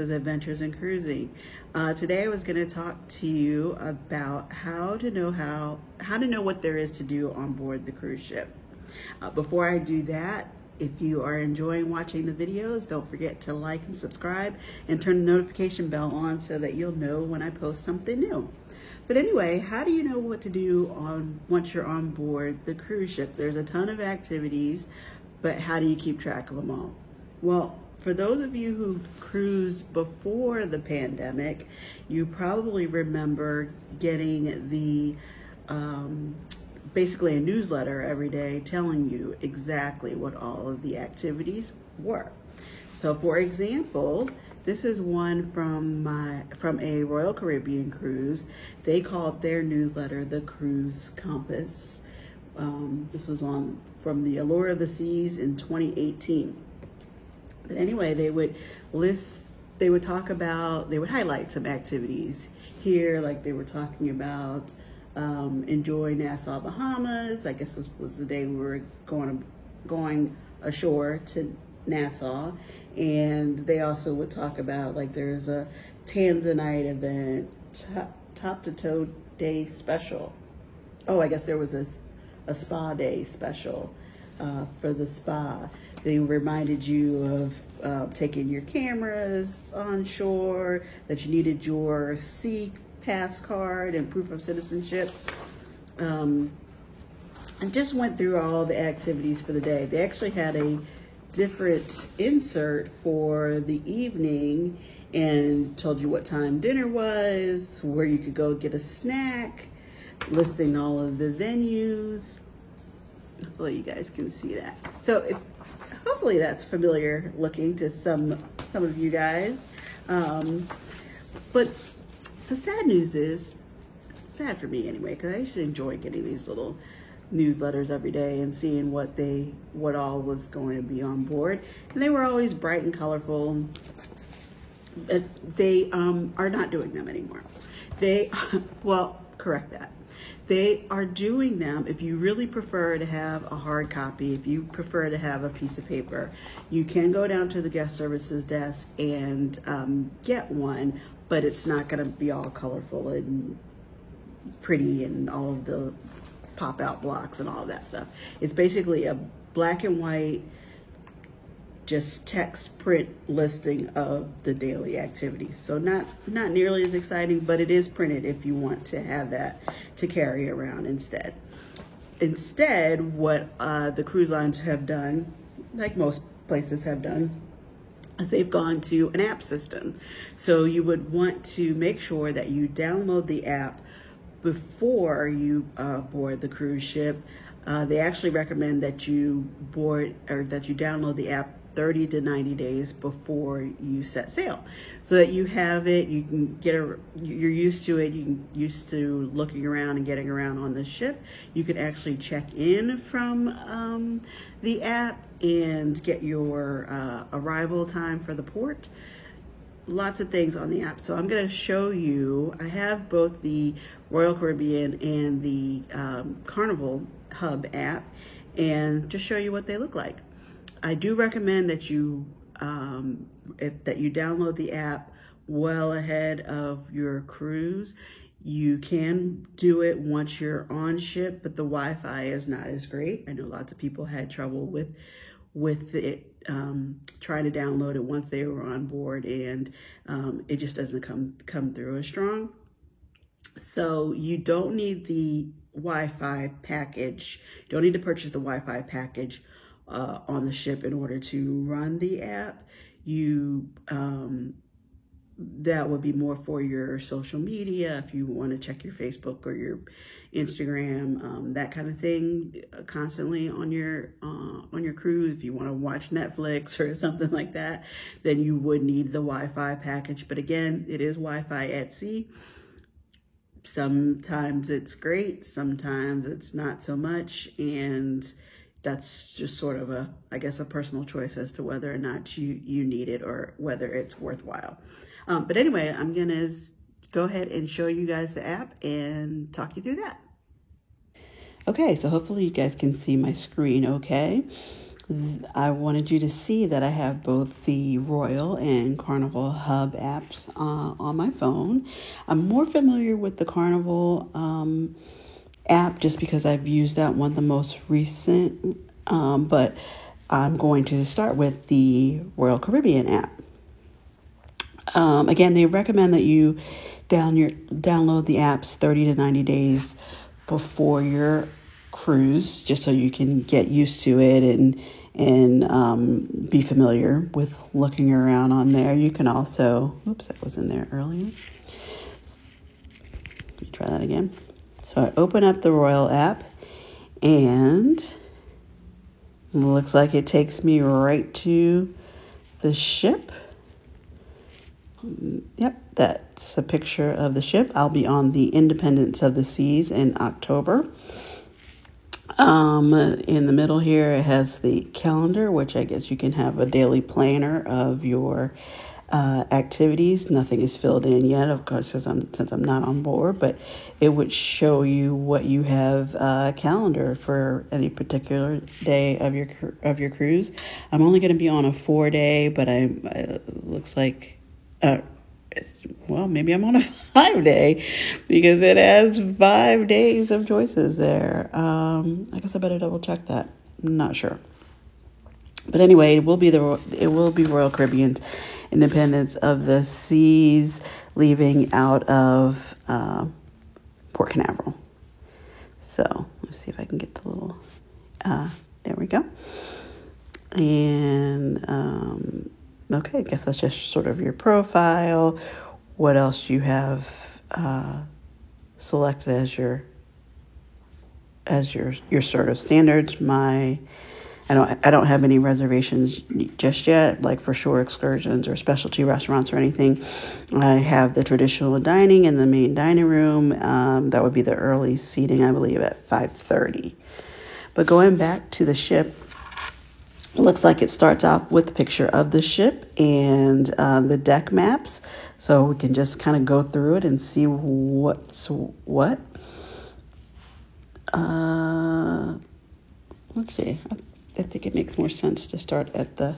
Adventures in Cruising. Today I was going to talk to you about how to know what there is to do on board the cruise ship. Before I do that, if you are enjoying watching the videos, don't forget to like and subscribe and turn the notification bell on so that you'll know when I post something new. But anyway, how do you know what to do once you're on board the cruise ship? There's a ton of activities, but how do you keep track of them all? Well, for those of you who cruised before the pandemic, you probably remember getting the basically a newsletter every day telling you exactly what all of the activities were. So for example, this is one from a Royal Caribbean cruise. They called their newsletter the Cruise Compass. This was from the Allure of the Seas in 2018. But anyway, they would highlight some activities here, like they were talking about enjoy Nassau, Bahamas. I guess this was the day we were going ashore to Nassau. And they also would talk about, like, there's a Tanzanite event, top to toe day special. Oh, I guess there was a spa day special for the spa. They reminded you of taking your cameras on shore, that you needed your Sea Pass card and proof of citizenship. And just went through all the activities for the day. They actually had a different insert for the evening and told you what time dinner was, where you could go get a snack, listing all of the venues. Hopefully you guys can see that. So hopefully that's familiar looking to some of you guys. But the sad news is, sad for me anyway, because I used to enjoy getting these little newsletters every day and seeing what all was going to be on board. And they were always bright and colorful. But they are not doing them anymore. Correct that. They are doing them, if you really prefer to have a hard copy, if you prefer to have a piece of paper, you can go down to the guest services desk and get one, but it's not going to be all colorful and pretty and all of the pop-out blocks and all of that stuff. It's basically a black and white, just text print listing of the daily activities. So not nearly as exciting, but it is printed if you want to have that to carry around instead. Instead, what the cruise lines have done, like most places have done, is they've gone to an app system. So you would want to make sure that you download the app before you board the cruise ship. They actually recommend that you download the app 30 to 90 days before you set sail, so that you have it, you can you're used to it, you're used to looking around and getting around on the ship. You can actually check in from the app and get your arrival time for the port. Lots of things on the app. So I'm going to show you, I have both the Royal Caribbean and the Carnival Hub app, and just show you what they look like. I do recommend that you download the app well ahead of your cruise. You can do it once you're on ship, but the Wi-Fi is not as great. I know lots of people had trouble with it, trying to download it once they were on board, and it just doesn't come through as strong. So you don't need the Wi-Fi package. You don't need to purchase the Wi-Fi package on the ship in order to run the app. That would be more for your social media, if you want to check your Facebook or your Instagram, that kind of thing, constantly on your cruise. If you want to watch Netflix or something like that, then you would need the Wi-Fi package. But again, it is Wi-Fi at sea. Sometimes it's great, sometimes it's not so much, and that's just sort of a personal choice as to whether or not you need it or whether it's worthwhile. But anyway, I'm gonna go ahead and show you guys the app and talk you through that. Okay, so hopefully you guys can see my screen okay. I wanted you to see that I have both the Royal and Carnival Hub apps on my phone. I'm more familiar with the Carnival app just because I've used that one the most recent, but I'm going to start with the Royal Caribbean app. Again, they recommend that you download the apps 30 to 90 days before your cruise, just so you can get used to it and be familiar with looking around on there. You can also, oops, that was in there earlier. Let me try that again. So I open up the Royal app, and it looks like it takes me right to the ship. Yep, that's a picture of the ship. I'll be on the Independence of the Seas in October. In the middle here, it has the calendar, which I guess you can have a daily planner of your activities. Nothing is filled in yet, of course, since I'm not on board, but it would show you what you have calendar for any particular day of your cruise. I'm only going to be on a 4-day, but looks like maybe I'm on a 5-day because it has 5 days of choices there. I guess I better double check that. I'm not sure. But anyway, it will be Royal Caribbean's Independence of the Seas, leaving out of Port Canaveral. So let's see if I can get the little. There we go. And okay, I guess that's just sort of your profile. What else you have selected as your sort of standards. I don't have any reservations just yet, like for shore excursions or specialty restaurants or anything. I have the traditional dining in the main dining room. That would be the early seating, I believe, at 5:30. But going back to the ship, it looks like it starts off with a picture of the ship and the deck maps. So we can just kind of go through it and see what's what. Let's see. I think it makes more sense to start at the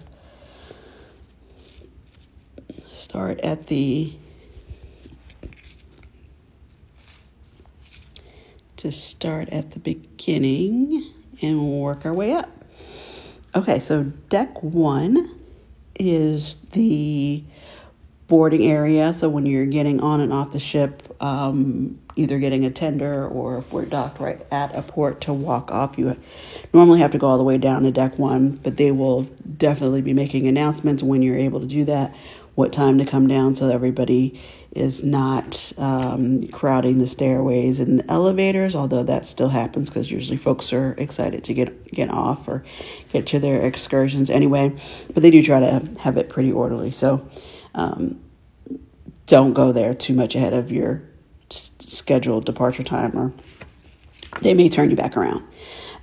beginning and work our way up. Okay, so deck 1 is the boarding area. So when you're getting on and off the ship, either getting a tender or if we're docked right at a port to walk off, you normally have to go all the way down to deck 1, but they will definitely be making announcements when you're able to do that, what time to come down, so everybody is not crowding the stairways and the elevators, although that still happens because usually folks are excited to get off or get to their excursions anyway, but they do try to have it pretty orderly. So don't go there too much ahead of your scheduled departure time, or they may turn you back around.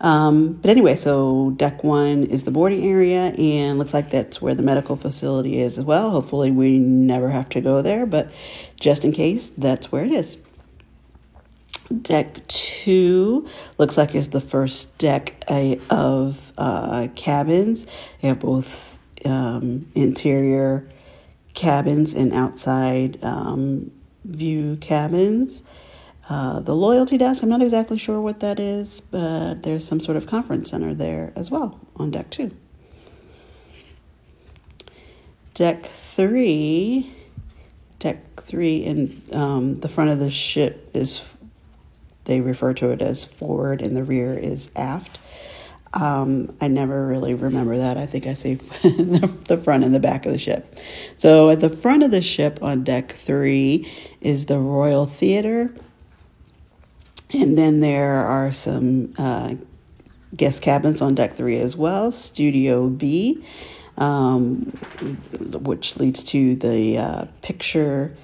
But anyway, so deck 1 is the boarding area, and looks like that's where the medical facility is as well. Hopefully we never have to go there, but just in case, that's where it is. Deck 2 looks like it's the first deck of cabins. They have both interior cabins and outside view cabins. The loyalty desk, I'm not exactly sure what that is, but there's some sort of conference center there as well on deck 2. Deck 3 in the front of the ship they refer to it as forward and the rear is aft. I never really remember that. I think I say the front and the back of the ship. So at the front of the ship on deck 3 is the Royal Theater. And then there are some guest cabins on deck 3 as well. Studio B, which leads to the picture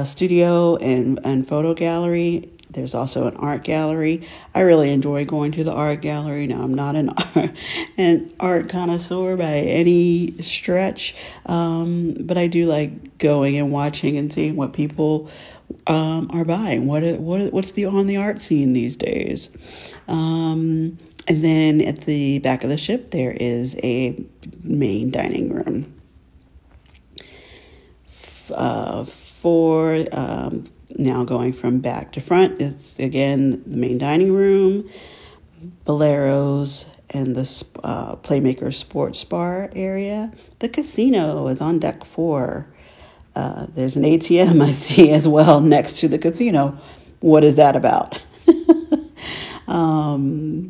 studio and photo gallery. There's also an art gallery. I really enjoy going to the art gallery. Now, I'm not an art connoisseur by any stretch, but I do like going and watching and seeing what people are buying. What's on the art scene these days? And then at the back of the ship, there is a main dining room. For now going from back to front, it's again the main dining room, Boleros, and the Playmaker Sports Bar area. The casino is on deck 4. There's an ATM I see as well next to the casino. What is that about?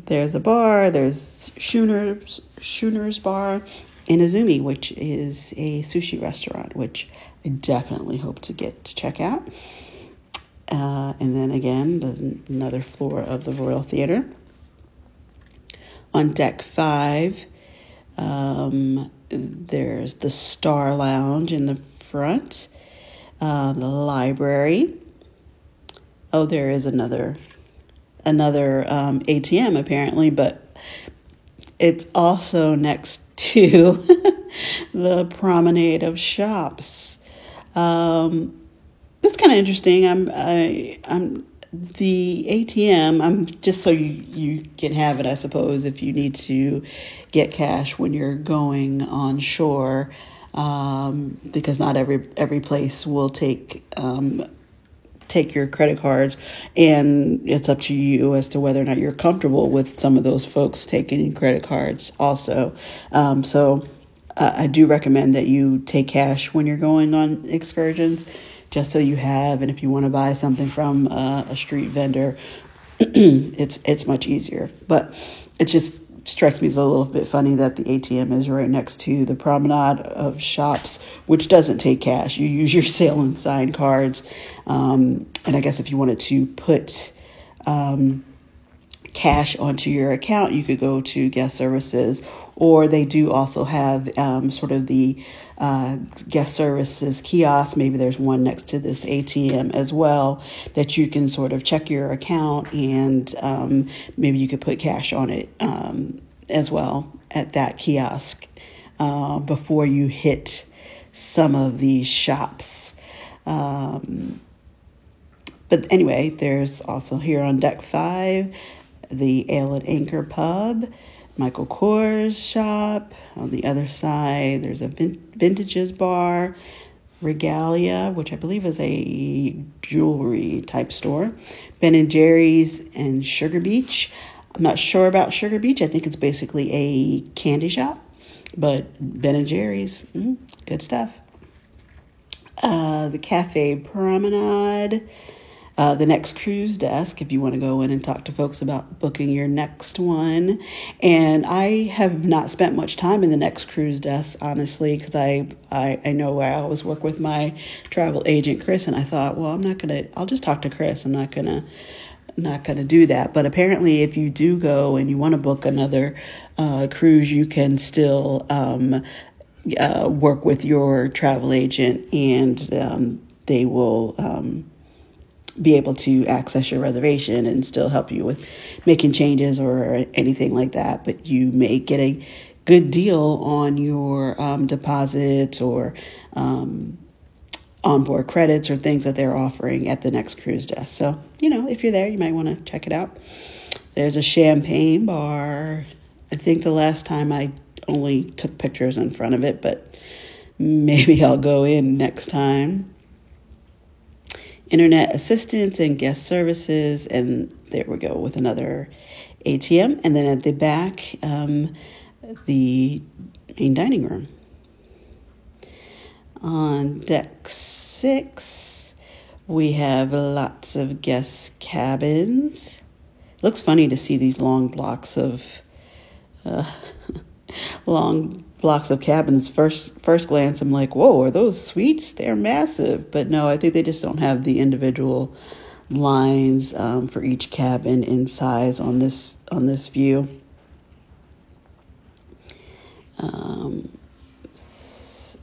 There's a bar, there's Schooner's Bar, and Izumi, which is a sushi restaurant, which I definitely hope to get to check out. And then again, another floor of the Royal Theater. On deck 5, there's the Star Lounge in the front, the library. Oh, there is another ATM apparently, but it's also next to the promenade of shops. That's kind of interesting. I'm the ATM. I'm just so you can have it, I suppose, if you need to get cash when you're going on shore, because not every place will take your credit cards, and it's up to you as to whether or not you're comfortable with some of those folks taking credit cards also. So I do recommend that you take cash when you're going on excursions, just so you have, and if you want to buy something from a street vendor, it's much easier. But it just strikes me as a little bit funny that the ATM is right next to the promenade of shops, which doesn't take cash. You use your sale and sign cards. And I guess if you wanted to put cash onto your account, you could go to guest services, or they do also have sort of the guest services kiosk. Maybe there's one next to this ATM as well that you can sort of check your account, and maybe you could put cash on it as well at that kiosk before you hit some of these shops. But anyway, there's also here on deck 5 the Ale and Anchor Pub, Michael Kors shop. On the other side, there's a Vintages Bar, Regalia, which I believe is a jewelry type store, Ben & Jerry's, and Sugar Beach. I'm not sure about Sugar Beach. I think it's basically a candy shop, but Ben & Jerry's, good stuff. The Cafe Promenade, the next cruise desk, if you want to go in and talk to folks about booking your next one. And I have not spent much time in the next cruise desk, honestly, because I know I always work with my travel agent, Chris, and I thought, well, I'll just talk to Chris. I'm not gonna do that. But apparently, if you do go and you want to book another cruise, you can still work with your travel agent, and they will be able to access your reservation and still help you with making changes or anything like that. But you may get a good deal on your deposits or onboard credits or things that they're offering at the next cruise desk. So, if you're there, you might want to check it out. There's a champagne bar. I think the last time I only took pictures in front of it, but maybe I'll go in next time. Internet assistance and guest services, and there we go with another ATM. And then at the back, the main dining room. On deck 6, we have lots of guest cabins. It looks funny to see these long blocks of cabins. First glance, I'm like, whoa, are those suites? They're massive. But no, I think they just don't have the individual lines for each cabin in size on this view.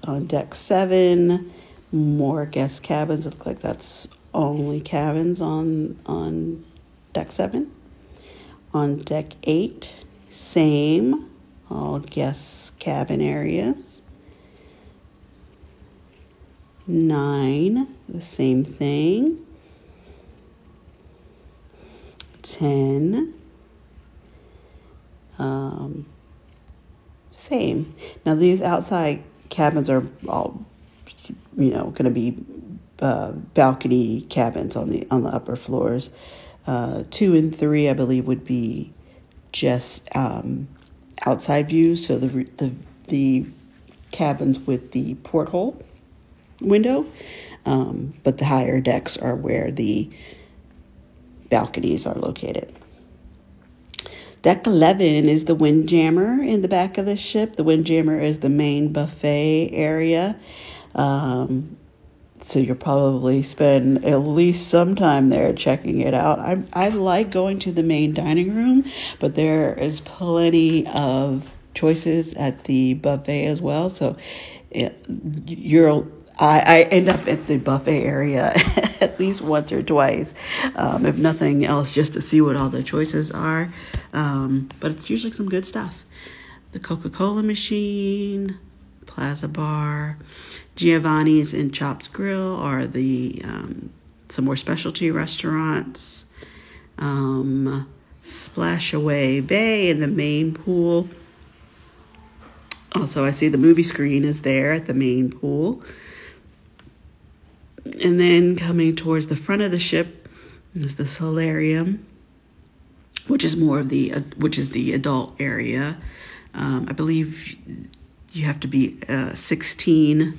On deck 7, more guest cabins. It looks like that's only cabins on deck 7. On deck 8, same. All guest cabin areas. 9, the same thing. 10, Same. Now these outside cabins are all, going to be balcony cabins on the upper floors. 2 and 3, I believe, would be just outside views. So the cabins with the porthole window, but the higher decks are where the balconies are located. Deck 11 is the Windjammer in the back of the ship. The Windjammer is the main buffet area. So you'll probably spend at least some time there checking it out. I like going to the main dining room, but there is plenty of choices at the buffet as well. So I end up at the buffet area at least once or twice, if nothing else, just to see what all the choices are. But it's usually some good stuff. The Coca-Cola machine, Plaza Bar, Giovanni's and Chops Grill are the some more specialty restaurants. Splashaway Bay in the main pool. Also, I see the movie screen is there at the main pool. And then coming towards the front of the ship is the solarium, which is the adult area. I believe you have to be 16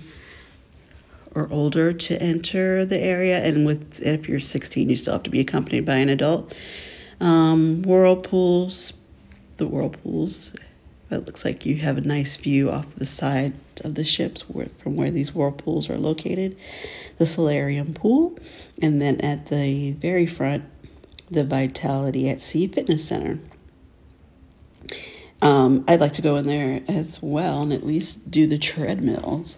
or older to enter the area, and if you're 16, you still have to be accompanied by an adult. Whirlpools. It looks like you have a nice view off the side of the ships from where these whirlpools are located. The solarium pool, and then at the very front, the Vitality at Sea Fitness Center. I'd like to go in there as well and at least do the treadmills.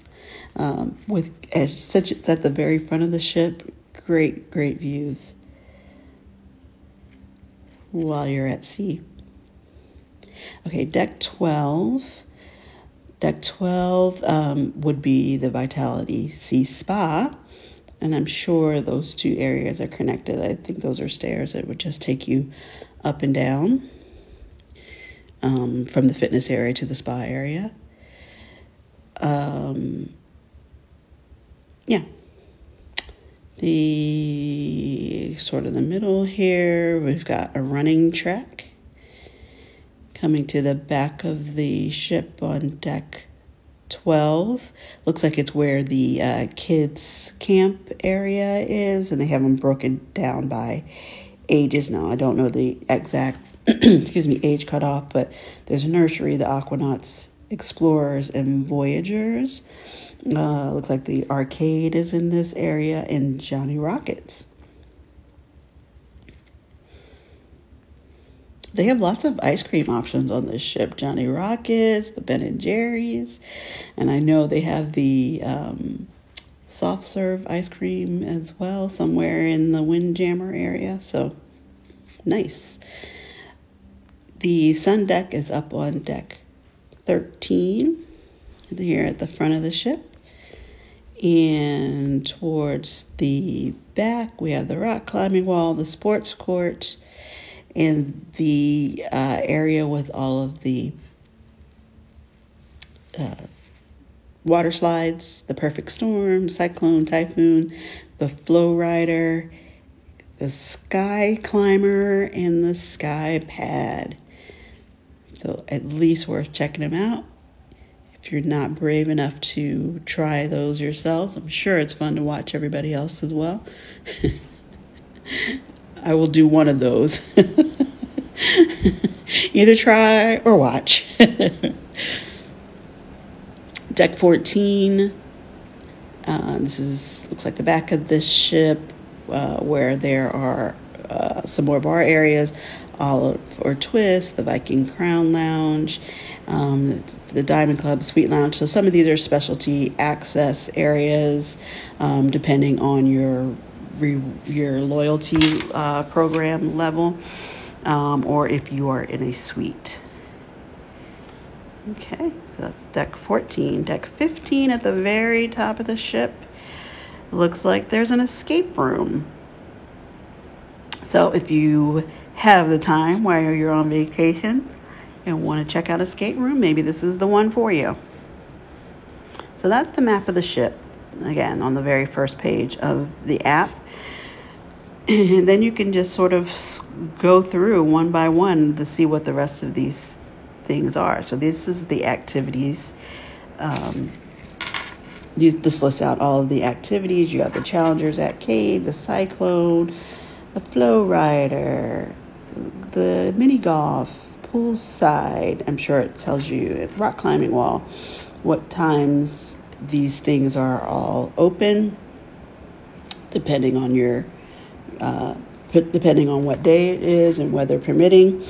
It's at the very front of the ship. Great views while you're at sea. Okay, Deck 12. Deck 12 would be the Vitality Sea Spa, and I'm sure those two areas are connected. I think those are stairs that would just take you up and down from the fitness area to the spa area. The sort of the middle here, we've got a running track coming to the back of the ship on Deck 12. Looks like it's where the kids' camp area is, and they have them broken down by ages now. I don't know the exact age cutoff, but there's a nursery, the Aquanauts, Explorers, and Voyagers. Looks like the arcade is in this area, and Johnny Rockets. They have lots of ice cream options on this ship. Johnny Rockets, the Ben & Jerry's, and I know they have the soft serve ice cream as well somewhere in the Windjammer area. So nice. The sun deck is up on Deck 13 here at the front of the ship. And towards the back, we have the rock climbing wall, the sports court, and the area with all of the water slides, the Perfect Storm, Cyclone, Typhoon, the Flow Rider, the Sky Climber, and the Sky Pad. So at least worth checking them out. If you're not brave enough to try those yourselves, I'm sure it's fun to watch everybody else as well. I will do one of those. Either try or watch. Deck 14. Looks like the back of this ship, where there are some more bar areas, Olive or Twist, the Viking Crown Lounge, the Diamond Club Suite Lounge. So some of these are specialty access areas, depending on your loyalty program level, or if you are in a suite. Okay, so that's Deck 14. Deck 15 at the very top of the ship. Looks like there's an escape room. So if you have the time while you're on vacation, and want to check out a skate room, maybe this is the one for you. So that's the map of the ship, again, on the very first page of the app. And then you can just sort of go through one by one to see what the rest of these things are. So this is the activities. This lists out all of the activities. You have the Challengers Arcade, the Cyclone, the Flow Rider, the mini golf, poolside. I'm sure it tells you, rock climbing wall, what times these things are all open, depending on your, depending on what day it is and weather permitting.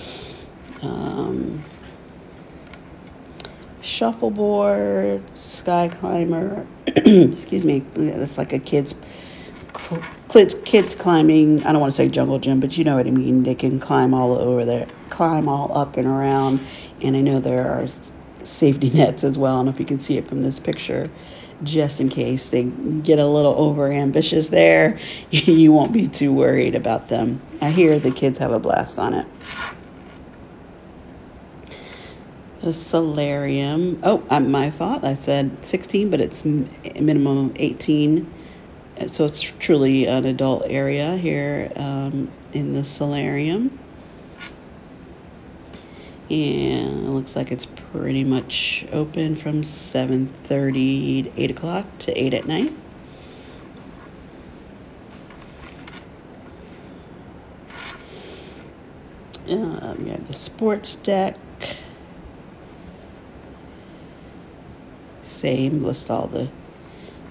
Shuffleboard, sky climber. Excuse me. That's like a kids climbing. I don't want to say jungle gym, but you know what I mean. They can climb all over there, climb all up and around. And I know there are safety nets as well. I don't know if you can see it from this picture, just in case they get a little over ambitious there. You won't be too worried about them. I hear the kids have a blast on it. The solarium. Oh, my fault. I said 16, but it's minimum of 18. So it's truly an adult area here in the solarium. And it looks like it's pretty much open from 7:30 to 8 o'clock to 8 at night. We have the sports deck. Same, list all the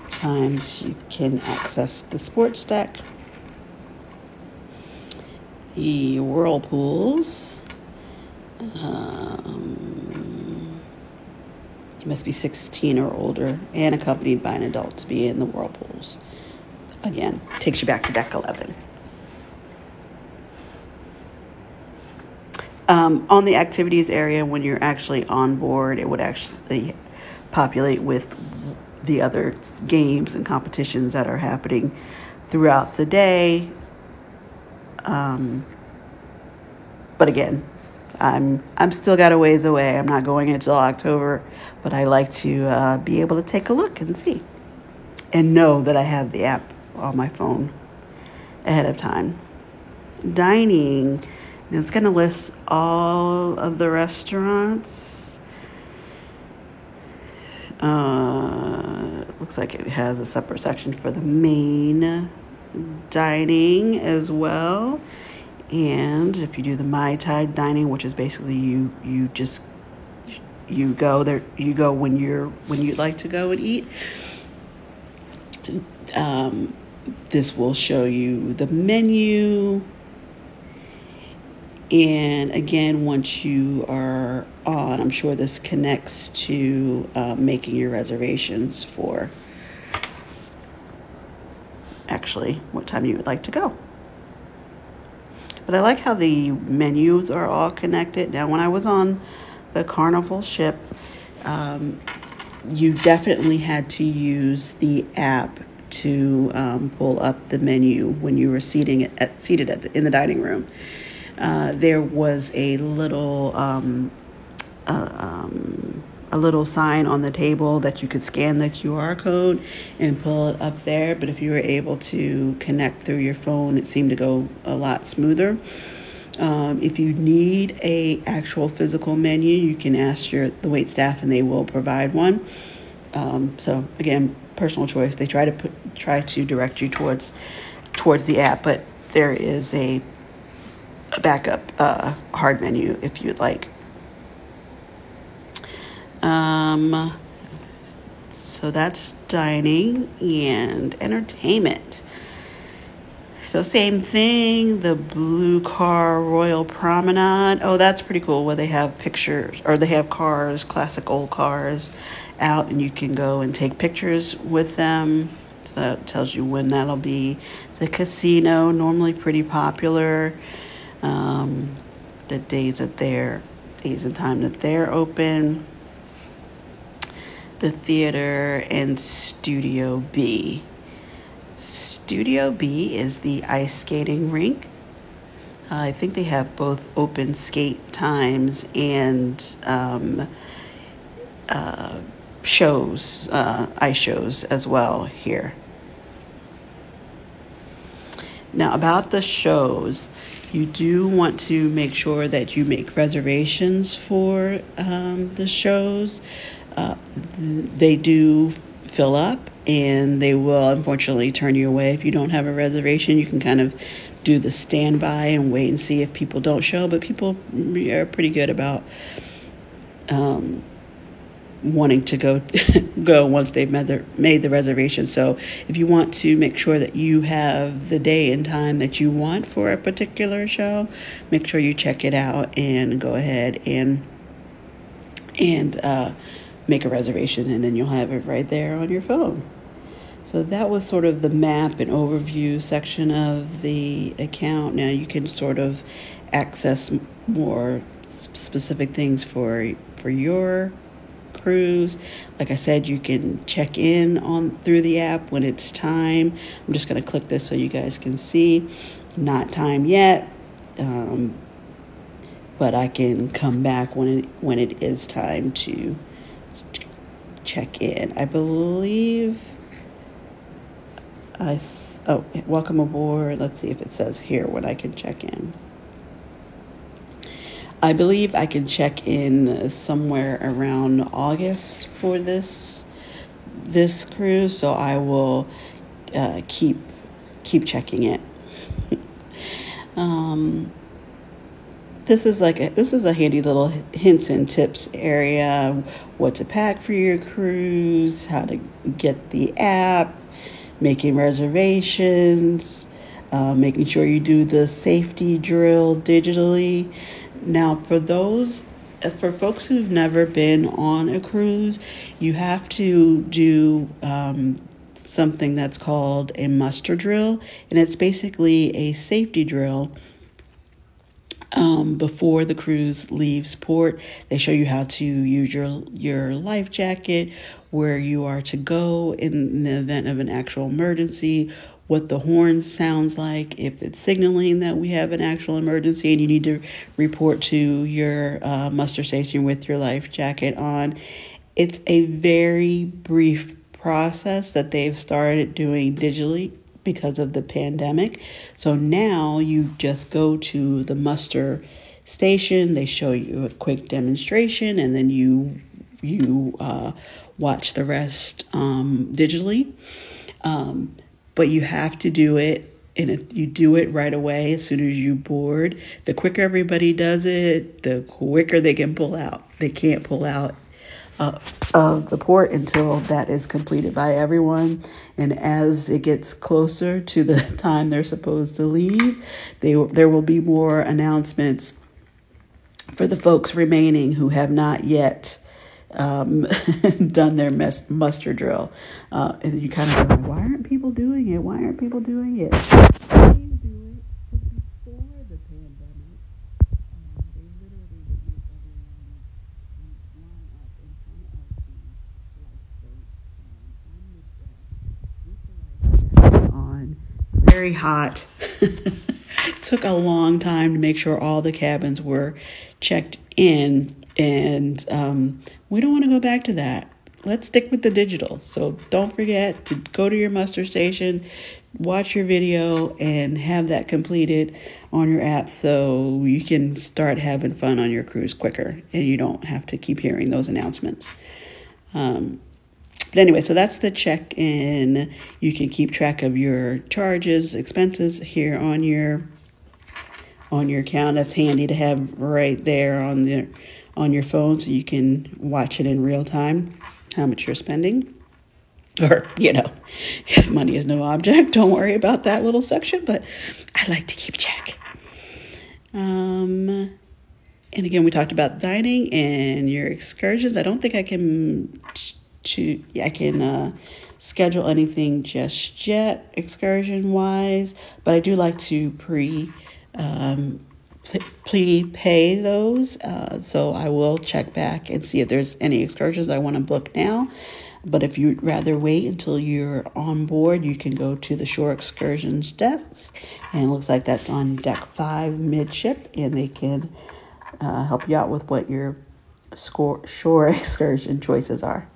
times you can access the sports deck. The whirlpools. You must be 16 or older and accompanied by an adult to be in the whirlpools. Again, takes you back to deck 11. On the activities area, when you're actually on board, it would actually populate with the other games and competitions that are happening throughout the day. But again, I'm still got a ways away. I'm not going until October, but I like to be able to take a look and see and know that I have the app on my phone ahead of time. Dining. It's going to list all of the restaurants. Looks like it has a separate section for the main dining as well. And if you do the Mai Tai dining, which is basically you go there, you go when you'd like to go and eat. This will show you the menu. And again, once you are on, I'm sure this connects to making your reservations for actually what time you would like to go. But I like how the menus are all connected. Now, when I was on the Carnival ship, you definitely had to use the app to pull up the menu when you were seated in the dining room. There was a little sign on the table that you could scan the QR code and pull it up there. But if you were able to connect through your phone, it seemed to go a lot smoother. If you need a actual physical menu, you can ask the wait staff and they will provide one. So again, personal choice. They try to direct you towards the app, but there is a backup hard menu if you'd like. So that's dining and entertainment. So same thing, the Blue Car Royal Promenade. Oh, that's pretty cool, where they have pictures, or they have cars, classic old cars out, and you can go and take pictures with them. So that tells you when that'll be. The casino, normally pretty popular. The days and time that they're open. The theater and Studio B. Studio B is the ice skating rink. I think they have both open skate times and shows, ice shows as well here. Now, about the shows, you do want to make sure that you make reservations for the shows. They do fill up, and they will unfortunately turn you away if you don't have a reservation. You can kind of do the standby and wait and see if people don't show, but people are pretty good about wanting to go once they've made the reservation. So if you want to make sure that you have the day and time that you want for a particular show, make sure you check it out and go ahead and make a reservation, and then you'll have it right there on your phone. So that was sort of the map and overview section of the account. Now you can sort of access more specific things for your cruise. Like I said, you can check in through the app when it's time. I'm just going to click this so you guys can see. Not time yet, but I can come back when it is time to check in. I believe welcome aboard. Let's see if it says here when I can check in. I believe I can check in somewhere around August for this cruise, so I will keep checking it. This is a handy little hints and tips area: what to pack for your cruise, how to get the app, making reservations, making sure you do the safety drill digitally. Now, for folks who've never been on a cruise, you have to do something that's called a muster drill, and it's basically a safety drill before the cruise leaves port. They show you how to use your life jacket, where you are to go in the event of an actual emergency, what the horn sounds like if it's signaling that we have an actual emergency and you need to report to your muster station with your life jacket on. It's a very brief process that they've started doing digitally because of the pandemic. So now you just go to the muster station, they show you a quick demonstration, and then you watch the rest digitally. But you have to do it, and if you do it right away as soon as you board, the quicker everybody does it, the quicker they can pull out. They can't pull out of the port until that is completed by everyone. And as it gets closer to the time they're supposed to leave, there will be more announcements for the folks remaining who have not yet done their muster drill. And you kind of go, why aren't people doing it? Why aren't people doing it? They do it before the pandemic. They literally would make everyone line up in front of the lifeboat on the deck with the life on. Very hot. It took a long time to make sure all the cabins were checked in. And we don't want to go back to that. Let's stick with the digital. So don't forget to go to your muster station, watch your video, and have that completed on your app so you can start having fun on your cruise quicker and you don't have to keep hearing those announcements. But anyway, so that's the check-in. You can keep track of your charges, expenses here on your account. That's handy to have right there on your phone so you can watch it in real time, how much you're spending. Or, if money is no object, don't worry about that little section, but I like to keep check. And again, we talked about dining and your excursions. I don't think I can schedule anything just yet excursion-wise, but I do like to pre-pay those, so I will check back and see if there's any excursions I want to book now. But if you'd rather wait until you're on board, you can go to the Shore Excursions desk. And it looks like that's on deck 5 midship, and they can help you out with what your shore excursion choices are.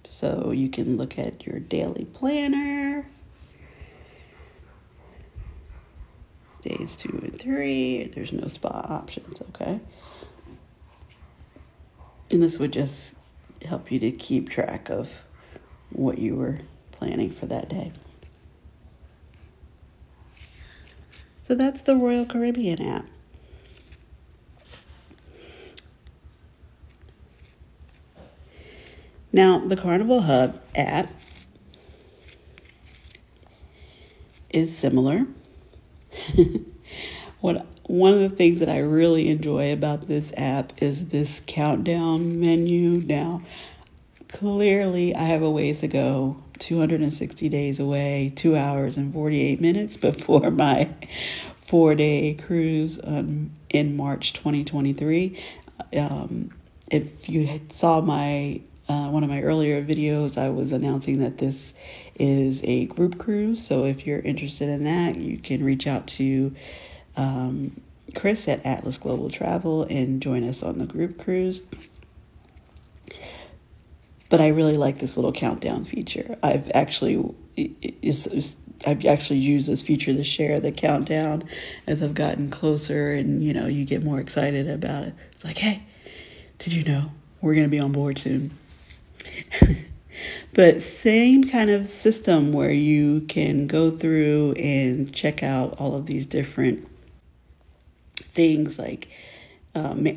So you can look at your daily planner, days 2 and 3. There's no spa options, okay? And this would just help you to keep track of what you were planning for that day. So that's the Royal Caribbean app. Now, the Carnival Hub app is similar. One of the things that I really enjoy about this app is this countdown menu. Now, clearly, I have a ways to go, 260 days away, 2 hours and 48 minutes before my 4-day cruise in March 2023. If you saw my one of my earlier videos, I was announcing that this is a group cruise. So if you're interested in that, you can reach out to Chris at Atlas Global Travel and join us on the group cruise. But I really like this little countdown feature. I've actually used this feature to share the countdown as I've gotten closer, and you get more excited about it. It's like, hey, did you know we're going to be on board soon? But same kind of system where you can go through and check out all of these different things, like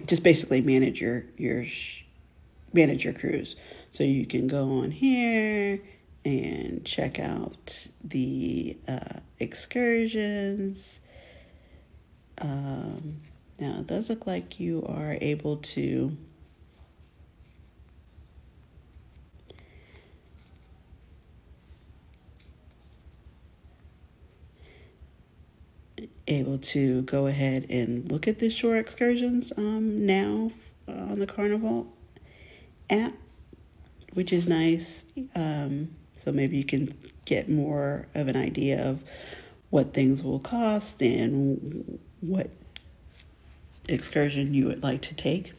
just basically manage your cruise. So you can go on here and check out the excursions. Now it does look like you are able to go ahead and look at the shore excursions now on the Carnival app, which is nice. So maybe you can get more of an idea of what things will cost and what excursion you would like to take.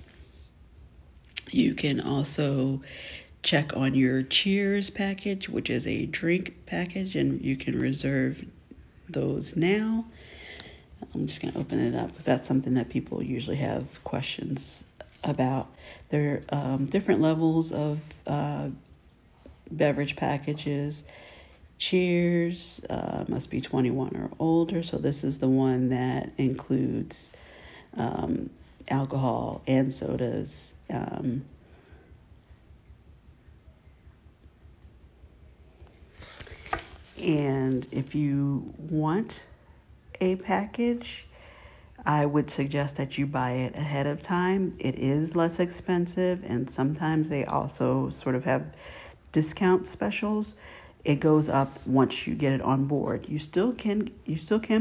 You can also check on your Cheers package, which is a drink package, and you can reserve those now. I'm just going to open it up because that's something that people usually have questions about. There are different levels of beverage packages. Cheers must be 21 or older, so this is the one that includes alcohol and sodas. And if you want a package, I would suggest that you buy it ahead of time. It is less expensive, and sometimes they also sort of have discount specials. It goes up once you get it on board. You still can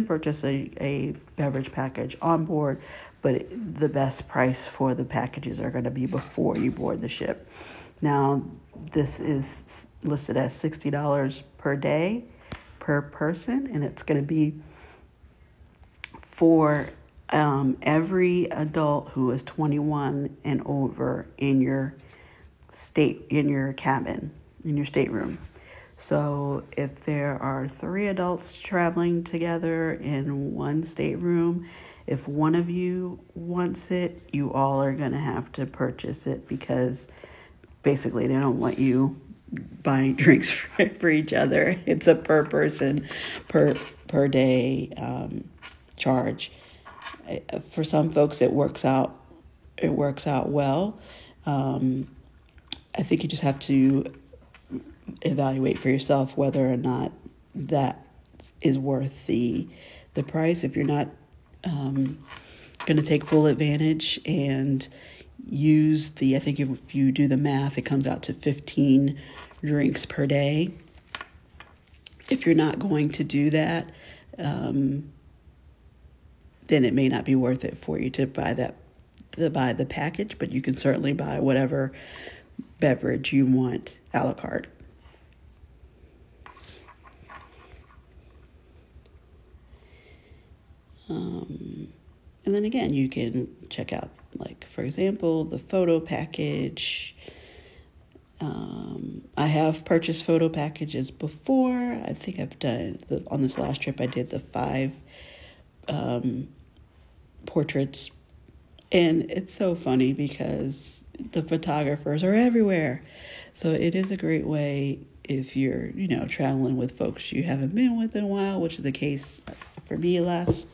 purchase a beverage package on board, but the best price for the packages are going to be before you board the ship. Now, this is listed as $60 per day per person, and it's going to be for every adult who is 21 and over in your cabin, in your stateroom. So if there are 3 adults traveling together in one stateroom, if one of you wants it, you all are going to have to purchase it, because basically they don't want you buying drinks for each other. It's a per person per day charge. For some folks it works out well. I think you just have to evaluate for yourself whether or not that is worth the price. If you're not going to take full advantage and use I think if you do the math, it comes out to 15 drinks per day. If you're not going to do that, then it may not be worth it for you to buy that buy the package, but you can certainly buy whatever beverage you want a la carte. And then again, you can check out, like, for example, the photo package. I have purchased photo packages before. I think I've done, on this last trip, I did the 5 portraits. And it's so funny because the photographers are everywhere. So it is a great way if you're, traveling with folks you haven't been with in a while, which is the case for me last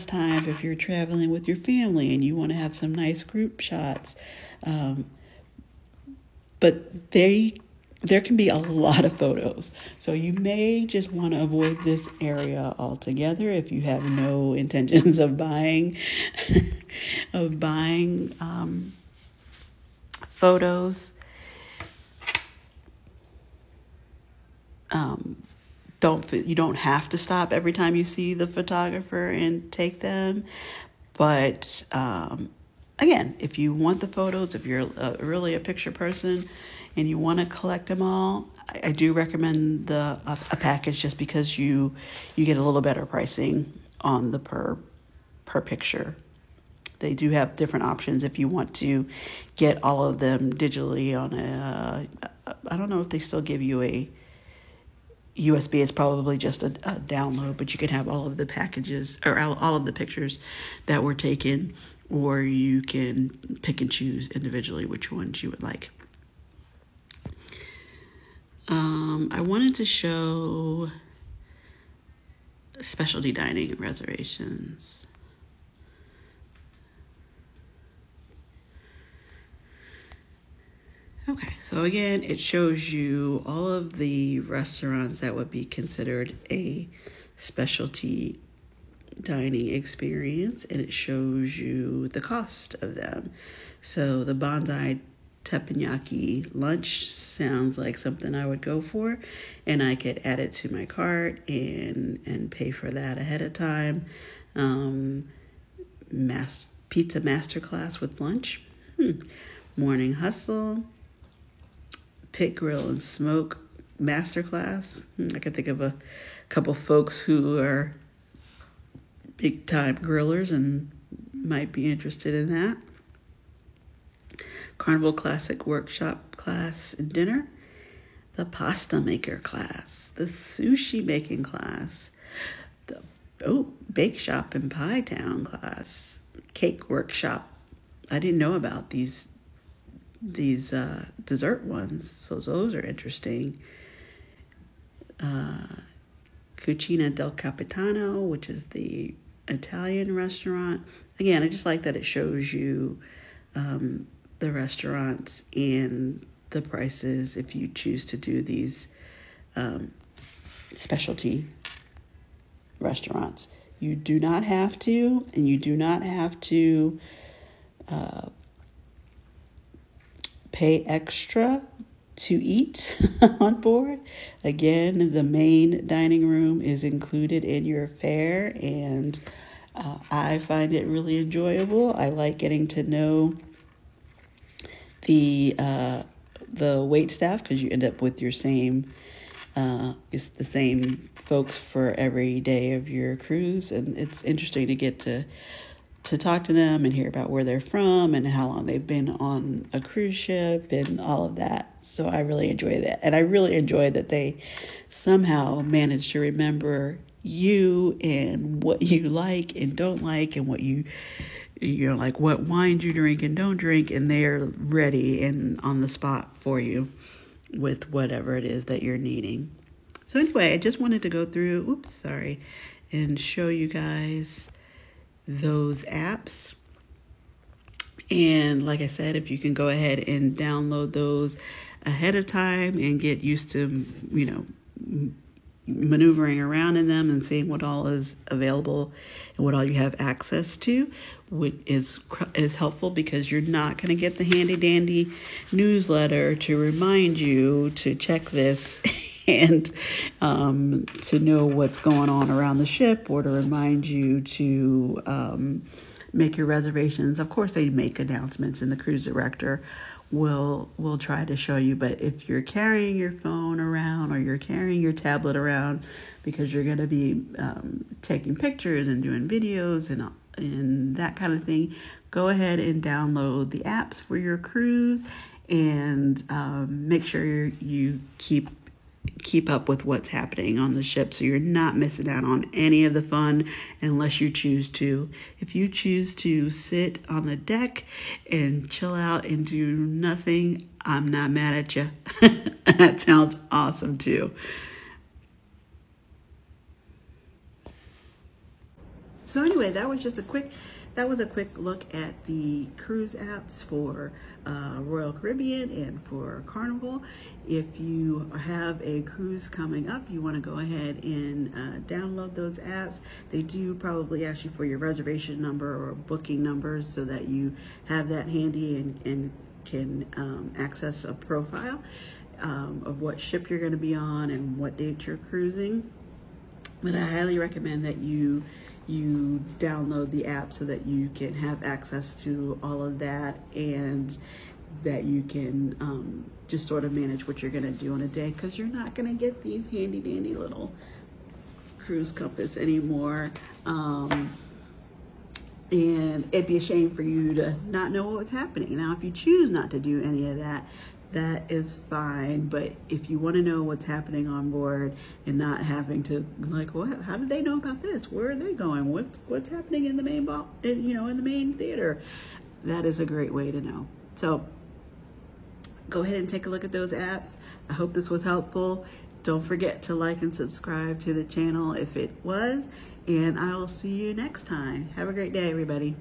time. If you're traveling with your family and you want to have some nice group shots, but there can be a lot of photos. So you may just want to avoid this area altogether if you have no intentions of buying photos. You don't have to stop every time you see the photographer and take them. But again, if you want the photos, if you're really a picture person and you want to collect them all, I do recommend a package, just because you get a little better pricing on the per picture. They do have different options if you want to get all of them digitally on I don't know if they still give you a USB. Is probably just a download, but you can have all of the packages or all of the pictures that were taken, or you can pick and choose individually which ones you would like. I wanted to show specialty dining reservations. Okay, so again, it shows you all of the restaurants that would be considered a specialty dining experience, and it shows you the cost of them. So the Bonsai teppanyaki lunch sounds like something I would go for, and I could add it to my cart and pay for that ahead of time. Pizza masterclass with lunch, morning hustle, pit grill and smoke masterclass. I can think of a couple folks who are big time grillers and might be interested in that. Carnival Classic Workshop class and dinner, the pasta maker class, the sushi making class, the bake shop and pie town class, cake workshop. I didn't know about these dessert ones, so those are interesting. Cucina del Capitano, which is the Italian restaurant. Again, I just like that it shows you the restaurants and the prices if you choose to do these specialty restaurants. You do not have to, and you do not have to pay extra to eat on board. Again, the main dining room is included in your fare, and I find it really enjoyable. I like getting to know the wait staff, because you end up with your same it's the same folks for every day of your cruise, and it's interesting to get to talk to them and hear about where they're from and how long they've been on a cruise ship and all of that. So I really enjoy that, and I really enjoy that they somehow managed to remember you and what you like and don't like, and what you like what wines you drink and don't drink, and they're ready and on the spot for you with whatever it is that you're needing. So anyway, I just wanted to go through, and show you guys those apps. And like I said, if you can go ahead and download those ahead of time and get used to, maneuvering around in them and seeing what all is available and what all you have access to, is helpful, because you're not going to get the handy dandy newsletter to remind you to check this and to know what's going on around the ship, or to remind you to make your reservations. Of course, they make announcements, and the cruise director will try to show you. But if you're carrying your phone around or you're carrying your tablet around because you're going to be taking pictures and doing videos and that kind of thing, go ahead and download the apps for your cruise and make sure you keep up with what's happening on the ship so you're not missing out on any of the fun unless you choose to. If you choose to sit on the deck and chill out and do nothing, I'm not mad at you. That sounds awesome too. So anyway, that was a quick look at the cruise apps for Royal Caribbean and for Carnival. If you have a cruise coming up, you want to go ahead and download those apps. They do probably ask you for your reservation number or booking numbers so that you have that handy and can access a profile of what ship you're going to be on and what date you're cruising. But I highly recommend that you download the app so that you can have access to all of that and that you can just sort of manage what you're going to do in a day, because you're not going to get these handy dandy little cruise compass anymore. And it'd be a shame for you to not know what's happening. Now, if you choose not to do any of that, that is fine. But if you want to know what's happening on board and not having to like, what? How did they know about this? Where are they going? What's happening in the main in the main theater? That is a great way to know. So go ahead and take a look at those apps. I hope this was helpful. Don't forget to like and subscribe to the channel if it was, and I will see you next time. Have a great day, everybody.